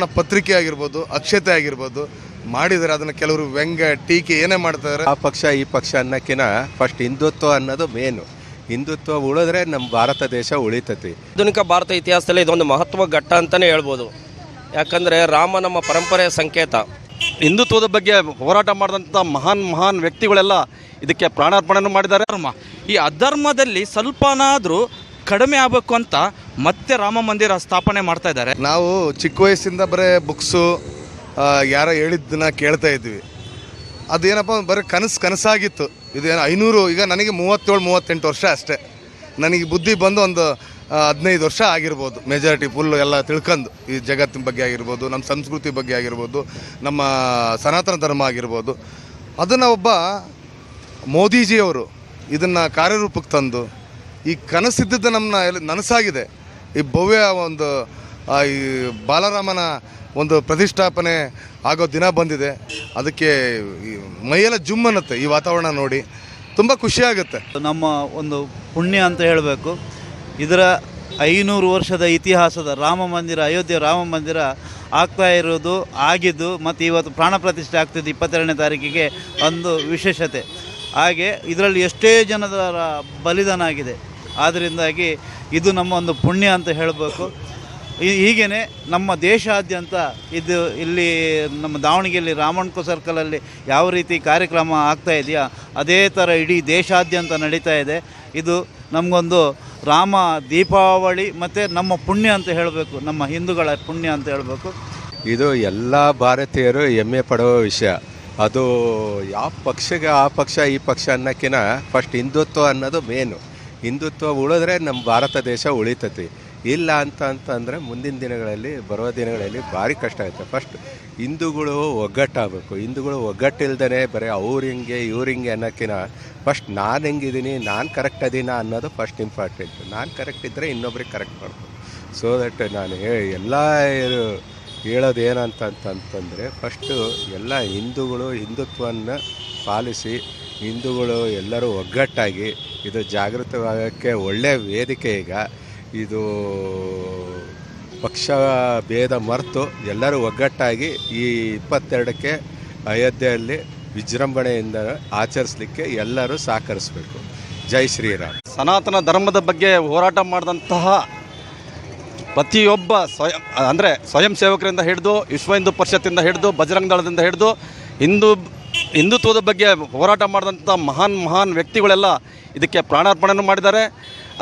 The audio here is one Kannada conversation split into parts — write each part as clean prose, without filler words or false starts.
ಪತ್ರಿಕೆ ಆಗಿರ್ಬೋದು, ಅಕ್ಷತೆ ಆಗಿರ್ಬೋದು ಮಾಡಿದರೆ ಅದನ್ನು ಕೆಲವರು ವ್ಯಂಗ್ಯ ಟೀಕೆ ಏನೇ ಮಾಡ್ತಾರೆ. ಆ ಪಕ್ಷ ಈ ಪಕ್ಷ ಅನ್ನೋಕ್ಕಿಂತ ಫಸ್ಟ್ ಹಿಂದುತ್ವ ಅನ್ನೋದು ಮೇನು. ಹಿಂದುತ್ವ ಉಳಿದ್ರೆ ನಮ್ಮ ಭಾರತ ದೇಶ ಉಳಿತತಿ. ಆಧುನಿಕ ಭಾರತ ಇತಿಹಾಸದಲ್ಲಿ ಇದೊಂದು ಮಹತ್ವ ಘಟ್ಟ ಅಂತಲೇ ಹೇಳ್ಬೋದು. ಯಾಕಂದರೆ ರಾಮ ನಮ್ಮ ಪರಂಪರೆಯ ಸಂಕೇತ. ಹಿಂದುತ್ವದ ಬಗ್ಗೆ ಹೋರಾಟ ಮಾಡಿದಂಥ ಮಹಾನ್ ವ್ಯಕ್ತಿಗಳೆಲ್ಲ ಇದಕ್ಕೆ ಪ್ರಾಣಾರ್ಪಣೆಯನ್ನು ಮಾಡಿದ್ದಾರೆ. ಈ ಅಧರ್ಮದಲ್ಲಿ ಸ್ವಲ್ಪನಾದರೂ ಕಡಿಮೆ ಆಗಬೇಕು ಅಂತ ಮತ್ತೆ ರಾಮ ಮಂದಿರ ಸ್ಥಾಪನೆ ಮಾಡ್ತಾ ಇದ್ದಾರೆ. ನಾವು ಚಿಕ್ಕ ವಯಸ್ಸಿಂದ ಬರೀ ಬುಕ್ಸು ಯಾರೋ ಹೇಳಿದ್ದನ್ನ ಕೇಳ್ತಾ ಇದ್ವಿ. ಅದೇನಪ್ಪ ಬರೀ ಕನಸಾಗಿತ್ತು. ಇದೇನು 500, ಈಗ ನನಗೆ 37-38 ವರ್ಷ ಅಷ್ಟೇ. ನನಗೆ ಬುದ್ಧಿ ಬಂದು ಒಂದು 15 ವರ್ಷ ಆಗಿರ್ಬೋದು. ಮೆಜಾರಿಟಿ ಫುಲ್ ಎಲ್ಲ ತಿಳ್ಕೊಂಡು ಈ ಜಗತ್ತಿನ ಬಗ್ಗೆ ಆಗಿರ್ಬೋದು, ನಮ್ಮ ಸಂಸ್ಕೃತಿ ಬಗ್ಗೆ ಆಗಿರ್ಬೋದು, ನಮ್ಮ ಸನಾತನ ಧರ್ಮ ಆಗಿರ್ಬೋದು. ಅದನ್ನು ಒಬ್ಬ ಮೋದಿಜಿಯವರು ಇದನ್ನು ಕಾರ್ಯರೂಪಕ್ಕೆ ತಂದು ಈ ಕನಸಿದ್ದದ್ದು ನಮ್ಮನ್ನ ನನಸಾಗಿದೆ. ಈ ಭವ್ಯ ಒಂದು ಈ ಬಾಲರಾಮನ ಒಂದು ಪ್ರತಿಷ್ಠಾಪನೆ ಆಗೋ ದಿನ ಬಂದಿದೆ. ಅದಕ್ಕೆ ಮೈಯೆಲ್ಲ ಜುಮ್ ಅನ್ನತ್ತೆ. ಈ ವಾತಾವರಣ ನೋಡಿ ತುಂಬ ಖುಷಿಯಾಗುತ್ತೆ. ನಮ್ಮ ಒಂದು ಪುಣ್ಯ ಅಂತ ಹೇಳಬೇಕು. ಇದರ 500 ವರ್ಷದ ಇತಿಹಾಸದ ರಾಮ ಮಂದಿರ, ಅಯೋಧ್ಯೆ ರಾಮ ಮಂದಿರ ಆಗ್ತಾ ಇರೋದು ಆಗಿದ್ದು ಮತ್ತು ಇವತ್ತು ಪ್ರಾಣ ಪ್ರತಿಷ್ಠೆ ಆಗ್ತಿದ್ದು 22ನೇ ತಾರೀಕಿಗೆ ಒಂದು ವಿಶೇಷತೆ. ಹಾಗೆ ಇದರಲ್ಲಿ ಎಷ್ಟೇ ಜನರ ಬಲಿದಾನ ಆಗಿದೆ. ಆದ್ದರಿಂದಾಗಿ ಇದು ನಮ್ಮ ಒಂದು ಪುಣ್ಯ ಅಂತ ಹೇಳಬೇಕು. ಹೀಗೇ ನಮ್ಮ ದೇಶಾದ್ಯಂತ ಇದು ಇಲ್ಲಿ ನಮ್ಮ ದಾವಣಗೆರೆಯಲ್ಲಿ ರಾಮಣ್ಕೋ ಸರ್ಕಲಲ್ಲಿ ಯಾವ ರೀತಿ ಕಾರ್ಯಕ್ರಮ ಆಗ್ತಾ ಇದೆಯಾ ಅದೇ ಥರ ಇಡೀ ದೇಶಾದ್ಯಂತ ನಡೀತಾ ಇದೆ. ಇದು ನಮಗೊಂದು ರಾಮ ದೀಪಾವಳಿ ಮತ್ತು ನಮ್ಮ ಪುಣ್ಯ ಅಂತ ಹೇಳಬೇಕು, ನಮ್ಮ ಹಿಂದೂಗಳ ಪುಣ್ಯ ಅಂತ ಹೇಳಬೇಕು. ಇದು ಎಲ್ಲ ಭಾರತೀಯರು ಹೆಮ್ಮೆ ಪಡುವ ವಿಷಯ. ಅದು ಯಾವ ಪಕ್ಷಗೆ ಆ ಪಕ್ಷ ಈ ಪಕ್ಷ ಅನ್ನೋಕ್ಕಿಂತ ಫಸ್ಟ್ ಹಿಂದುತ್ವ ಅನ್ನೋದು ಮೇನು. ಹಿಂದುತ್ವ ಉಳಿದ್ರೆ ನಮ್ಮ ಭಾರತ ದೇಶ ಉಳಿತತಿ. ಇಲ್ಲ ಅಂತಂದರೆ ಮುಂದಿನ ದಿನಗಳಲ್ಲಿ, ಬರುವ ದಿನಗಳಲ್ಲಿ ಭಾರಿ ಕಷ್ಟ ಆಗುತ್ತೆ. ಫಸ್ಟ್ ಹಿಂದೂಗಳು ಒಗ್ಗಟ್ಟಾಗಬೇಕು. ಹಿಂದೂಗಳು ಒಗ್ಗಟ್ಟಿಲ್ದೇ ಬರೀ ಅವ್ರು ಹಿಂಗೆ ಇವ್ರು ಹಿಂಗೆ ಅನ್ನೋಕ್ಕಿಂತ ಫಸ್ಟ್ ನಾನು ಹೆಂಗಿದ್ದೀನಿ, ನಾನು ಕರೆಕ್ಟ್ ಅದೀನ ಅನ್ನೋದು ಫಸ್ಟ್ ಇಂಪಾರ್ಟೆಂಟ್. ನಾನು ಕರೆಕ್ಟ್ ಇದ್ದರೆ ಇನ್ನೊಬ್ರಿಗೆ ಕರೆಕ್ಟ್ ಮಾಡ್ಬೋದು. ಸೊ ದಟ್ ನಾನು ಎಲ್ಲ ಹೇಳೋದು ಏನಂತಂತಂದರೆ ಫಸ್ಟು ಎಲ್ಲ ಹಿಂದೂಗಳು ಹಿಂದುತ್ವವನ್ನು ಪಾಲಿಸಿ ಹಿಂದೂಗಳು ಎಲ್ಲರೂ ಒಗ್ಗಟ್ಟಾಗಿ ಇದು ಜಾಗೃತವಾಗೋಕ್ಕೆ ಒಳ್ಳೆಯ ವೇದಿಕೆ. ಈಗ ಇದು ಪಕ್ಷ ಭೇದ ಮರೆತು ಎಲ್ಲರೂ ಒಗ್ಗಟ್ಟಾಗಿ ಈ 22ಕ್ಕೆ ಅಯೋಧ್ಯೆಯಲ್ಲಿ ವಿಜೃಂಭಣೆಯಿಂದ ಆಚರಿಸಲಿಕ್ಕೆ ಎಲ್ಲರೂ ಸಹಕರಿಸಬೇಕು. ಜೈ ಶ್ರೀರಾಮ್. ಸನಾತನ ಧರ್ಮದ ಬಗ್ಗೆ ಹೋರಾಟ ಮಾಡಿದಂತಹ ಪ್ರತಿಯೊಬ್ಬ ಸ್ವಯಂ ಸೇವಕರಿಂದ ಹಿಡಿದು ವಿಶ್ವ ಹಿಂದೂ ಪರಿಷತ್ತಿಂದ ಹಿಡಿದು ಬಜರಂಗ ದಳದಿಂದ ಹಿಡಿದು ಹಿಂದುತ್ವದ ಬಗ್ಗೆ ಹೋರಾಟ ಮಾಡಿದಂಥ ಮಹಾನ್ ವ್ಯಕ್ತಿಗಳೆಲ್ಲ ಇದಕ್ಕೆ ಪ್ರಾಣಾರ್ಪಣೆಯನ್ನು ಮಾಡಿದ್ದಾರೆ.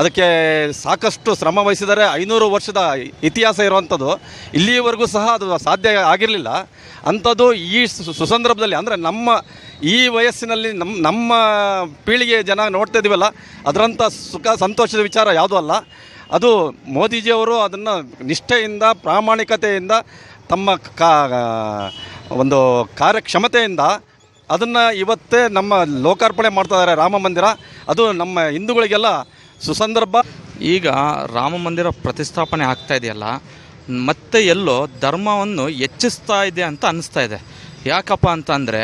ಅದಕ್ಕೆ ಸಾಕಷ್ಟು ಶ್ರಮ ವಹಿಸಿದ್ದಾರೆ. 500 ವರ್ಷದ ಇತಿಹಾಸ ಇರುವಂಥದ್ದು ಇಲ್ಲಿಯವರೆಗೂ ಸಹ ಅದು ಸಾಧ್ಯ ಆಗಿರಲಿಲ್ಲ. ಅಂಥದ್ದು ಈ ಸುಸಂದರ್ಭದಲ್ಲಿ ಅಂದರೆ ನಮ್ಮ ಈ ವಯಸ್ಸಿನಲ್ಲಿ ನಮ್ಮ ಪೀಳಿಗೆ ಜನ ನೋಡ್ತಾ ಇದ್ದೀವಲ್ಲ, ಅದರಂಥ ಸುಖ ಸಂತೋಷದ ವಿಚಾರ ಯಾವುದೂ ಅಲ್ಲ. ಅದು ಮೋದಿಜಿಯವರು ಅದನ್ನು ನಿಷ್ಠೆಯಿಂದ ಪ್ರಾಮಾಣಿಕತೆಯಿಂದ ತಮ್ಮ ಒಂದು ಕಾರ್ಯಕ್ಷಮತೆಯಿಂದ ಅದನ್ನು ಇವತ್ತೇ ನಮ್ಮ ಲೋಕಾರ್ಪಣೆ ಮಾಡ್ತಾ ಇದ್ದಾರೆ ರಾಮ ಮಂದಿರ. ಅದು ನಮ್ಮ ಹಿಂದೂಗಳಿಗೆಲ್ಲ ಸುಸಂದರ್ಭ. ಈಗ ರಾಮ ಮಂದಿರ ಪ್ರತಿಷ್ಠಾಪನೆ ಆಗ್ತಾ ಇದೆಯಲ್ಲ, ಮತ್ತೆ ಎಲ್ಲೋ ಧರ್ಮವನ್ನು ಹೆಚ್ಚಿಸ್ತಾ ಇದೆ ಅಂತ ಅನ್ನಿಸ್ತಾ ಇದೆ. ಯಾಕಪ್ಪ ಅಂತಂದರೆ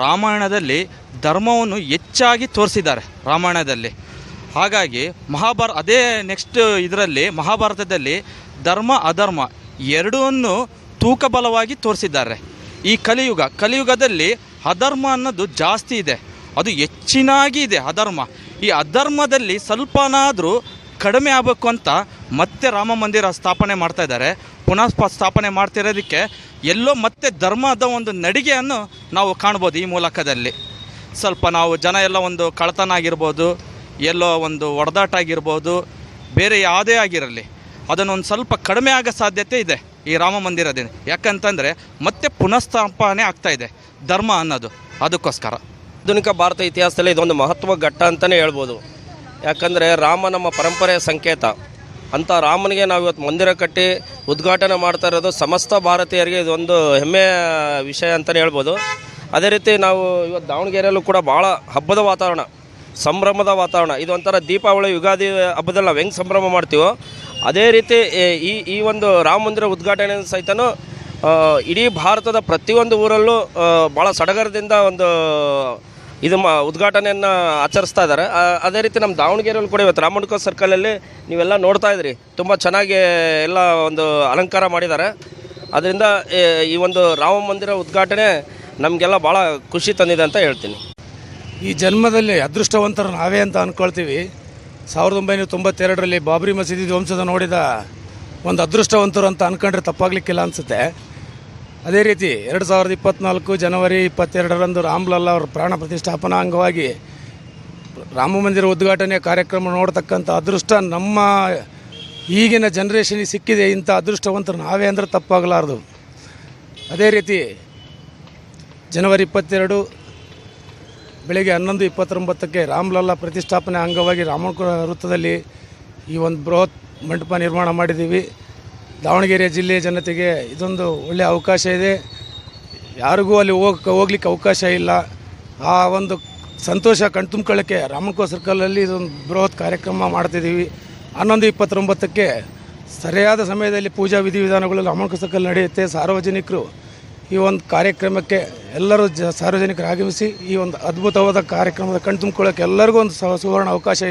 ರಾಮಾಯಣದಲ್ಲಿ ಧರ್ಮವನ್ನು ಹೆಚ್ಚಾಗಿ ತೋರಿಸಿದ್ದಾರೆ ರಾಮಾಯಣದಲ್ಲಿ. ಹಾಗಾಗಿ ಅದೇ ನೆಕ್ಸ್ಟ್ ಇದರಲ್ಲಿ ಮಹಾಭಾರತದಲ್ಲಿ ಧರ್ಮ ಅಧರ್ಮ ಎರಡನ್ನೂ ತೂಕಬಲವಾಗಿ ತೋರಿಸಿದ್ದಾರೆ. ಈ ಕಲಿಯುಗದಲ್ಲಿ ಅಧರ್ಮ ಅನ್ನೋದು ಜಾಸ್ತಿ ಇದೆ, ಅದು ಹೆಚ್ಚಿನಾಗಿ ಇದೆ ಅಧರ್ಮ. ಈ ಅಧರ್ಮದಲ್ಲಿ ಸ್ವಲ್ಪನಾದರೂ ಕಡಿಮೆ ಆಗಬೇಕು ಅಂತ ಮತ್ತೆ ರಾಮ ಮಂದಿರ ಸ್ಥಾಪನೆ ಮಾಡ್ತಾ ಇದ್ದಾರೆ. ಪುನಃ ಸ್ಥಾಪನೆ ಮಾಡ್ತಿರೋದಕ್ಕೆ ಎಲ್ಲೋ ಮತ್ತೆ ಧರ್ಮದ ಒಂದು ನಡಿಗೆಯನ್ನು ನಾವು ಕಾಣ್ಬೋದು. ಈ ಮೂಲಕದಲ್ಲಿ ಸ್ವಲ್ಪ ನಾವು ಜನ ಎಲ್ಲ ಒಂದು ಕಳ್ಳತನ ಆಗಿರ್ಬೋದು, ಎಲ್ಲೋ ಒಂದು ಒಡೆದಾಟ ಆಗಿರ್ಬೋದು, ಬೇರೆ ಯಾವುದೇ ಆಗಿರಲಿ ಅದನ್ನೊಂದು ಸ್ವಲ್ಪ ಕಡಿಮೆ ಆಗೋ ಸಾಧ್ಯತೆ ಇದೆ ಈ ರಾಮ ಮಂದಿರದಿಂದ. ಯಾಕಂತಂದರೆ ಮತ್ತೆ ಪುನಃಸ್ಥಾಪನೆ ಆಗ್ತಾಯಿದೆ ಧರ್ಮ ಅನ್ನೋದು. ಅದಕ್ಕೋಸ್ಕರ ಆಧುನಿಕ ಭಾರತ ಇತಿಹಾಸದಲ್ಲಿ ಇದೊಂದು ಮಹತ್ವ ಘಟ್ಟ ಅಂತಲೇ ಹೇಳ್ಬೋದು. ಯಾಕಂದರೆ ರಾಮ ನಮ್ಮ ಪರಂಪರೆಯ ಸಂಕೇತ. ಅಂಥ ರಾಮನಿಗೆ ನಾವು ಇವತ್ತು ಮಂದಿರ ಕಟ್ಟಿ ಉದ್ಘಾಟನೆ ಮಾಡ್ತಾ ಇರೋದು ಸಮಸ್ತ ಭಾರತೀಯರಿಗೆ ಇದೊಂದು ಹೆಮ್ಮೆಯ ವಿಷಯ ಅಂತಲೇ ಹೇಳ್ಬೋದು. ಅದೇ ರೀತಿ ನಾವು ಇವತ್ತು ದಾವಣಗೆರೆಯಲ್ಲೂ ಕೂಡ ಭಾಳ ಹಬ್ಬದ ವಾತಾವರಣ, ಸಂಭ್ರಮದ ವಾತಾವರಣ. ಇದೊಂಥರ ದೀಪಾವಳಿ ಯುಗಾದಿ ಹಬ್ಬದಲ್ಲಿ ನಾವು ಹೆಂಗೆ ಸಂಭ್ರಮ ಮಾಡ್ತೀವೋ ಅದೇ ರೀತಿ ಈ ಒಂದು ರಾಮ ಮಂದಿರ ಉದ್ಘಾಟನೆ ಸಹಿತನೂ ಇಡೀ ಭಾರತದ ಪ್ರತಿಯೊಂದು ಊರಲ್ಲೂ ಭಾಳ ಸಡಗರದಿಂದ ಒಂದು ಉದ್ಘಾಟನೆಯನ್ನು ಆಚರಿಸ್ತಾ ಇದ್ದಾರೆ. ಅದೇ ರೀತಿ ನಮ್ಮ ದಾವಣಗೆರೆಯಲ್ಲಿ ಕೂಡ ಇವತ್ತು ರಾಮಣ್ಕೋ ಸರ್ಕಲಲ್ಲಿ ನೀವೆಲ್ಲ ನೋಡ್ತಾ ಇದ್ರಿ, ತುಂಬ ಚೆನ್ನಾಗಿ ಎಲ್ಲ ಒಂದು ಅಲಂಕಾರ ಮಾಡಿದ್ದಾರೆ. ಅದರಿಂದ ಈ ಒಂದು ರಾಮ ಮಂದಿರ ಉದ್ಘಾಟನೆ ನಮಗೆಲ್ಲ ಭಾಳ ಖುಷಿ ತಂದಿದೆ ಅಂತ ಹೇಳ್ತೀನಿ. ಈ ಜನ್ಮದಲ್ಲಿ ಅದೃಷ್ಟವಂತರು ನಾವೇ ಅಂತ ಅಂದ್ಕೊಳ್ತೀವಿ. 1992ರಲ್ಲಿ ಬಾಬ್ರಿ ಮಸೀದಿ ಧ್ವಂಸದ ನೋಡಿದ ಒಂದು ಅದೃಷ್ಟವಂತರು ಅಂತ ಅಂದ್ಕೊಂಡ್ರೆ ತಪ್ಪಾಗಲಿಕ್ಕಿಲ್ಲ ಅನಿಸುತ್ತೆ. ಅದೇ ರೀತಿ 2024 ಜನವರಿ 22ರಂದು ರಾಮ್ಲಲ್ಲಾ ಅವರ ಪ್ರಾಣ ಪ್ರತಿಷ್ಠಾಪನಾ ಅಂಗವಾಗಿ ರಾಮ ಮಂದಿರ ಉದ್ಘಾಟನೆ ಕಾರ್ಯಕ್ರಮ ನೋಡ್ತಕ್ಕಂಥ ಅದೃಷ್ಟ ನಮ್ಮ ಈಗಿನ ಜನ್ರೇಷನಿಗೆ ಸಿಕ್ಕಿದೆ. ಇಂಥ ಅದೃಷ್ಟವಂತರು ನಾವೇ ಅಂದರೆ ತಪ್ಪಾಗಲಾರದು. ಅದೇ ರೀತಿ ಜನವರಿ 22 ಬೆಳಗ್ಗೆ 11:29ಕ್ಕೆ ರಾಮ್ಲಲ್ಲಾ ಪ್ರತಿಷ್ಠಾಪನೆ ಅಂಗವಾಗಿ ರಾಮನಕುರ ವೃತ್ತದಲ್ಲಿ ಈ ಒಂದು ಬೃಹತ್ ಮಂಟಪ ನಿರ್ಮಾಣ ಮಾಡಿದ್ದೀವಿ. ದಾವಣಗೆರೆ ಜಿಲ್ಲೆಯ ಜನತೆಗೆ ಇದೊಂದು ಒಳ್ಳೆಯ ಅವಕಾಶ ಇದೆ. ಯಾರಿಗೂ ಅಲ್ಲಿ ಹೋಗ್ಲಿಕ್ಕೆ ಅವಕಾಶ ಇಲ್ಲ. ಆ ಒಂದು ಸಂತೋಷ ಕಣ್ತುಂಬ್ಕೊಳ್ಳೋಕ್ಕೆ ರಾಮನಕುರ ಸರ್ಕಲಲ್ಲಿ ಇದೊಂದು ಬೃಹತ್ ಕಾರ್ಯಕ್ರಮ ಮಾಡ್ತಿದ್ದೀವಿ. 11:29ಕ್ಕೆ ಸರಿಯಾದ ಸಮಯದಲ್ಲಿ ಪೂಜಾ ವಿಧಿವಿಧಾನಗಳು ರಾಮನಕುರ ಸರ್ಕಲ್ ನಡೆಯುತ್ತೆ. ಸಾರ್ವಜನಿಕರು ಈ ಒಂದು ಕಾರ್ಯಕ್ರಮಕ್ಕೆ ಎಲ್ಲರೂ ಸಾರ್ವಜನಿಕರು ಆಗಮಿಸಿ ಈ ಒಂದು ಅದ್ಭುತವಾದ ಕಾರ್ಯಕ್ರಮದ ಕಣ್ತುಂಬ್ಕೊಳ್ಳೋಕ್ಕೆ ಎಲ್ಲರಿಗೂ ಒಂದು ಸುವರ್ಣ ಅವಕಾಶ ಇದೆ.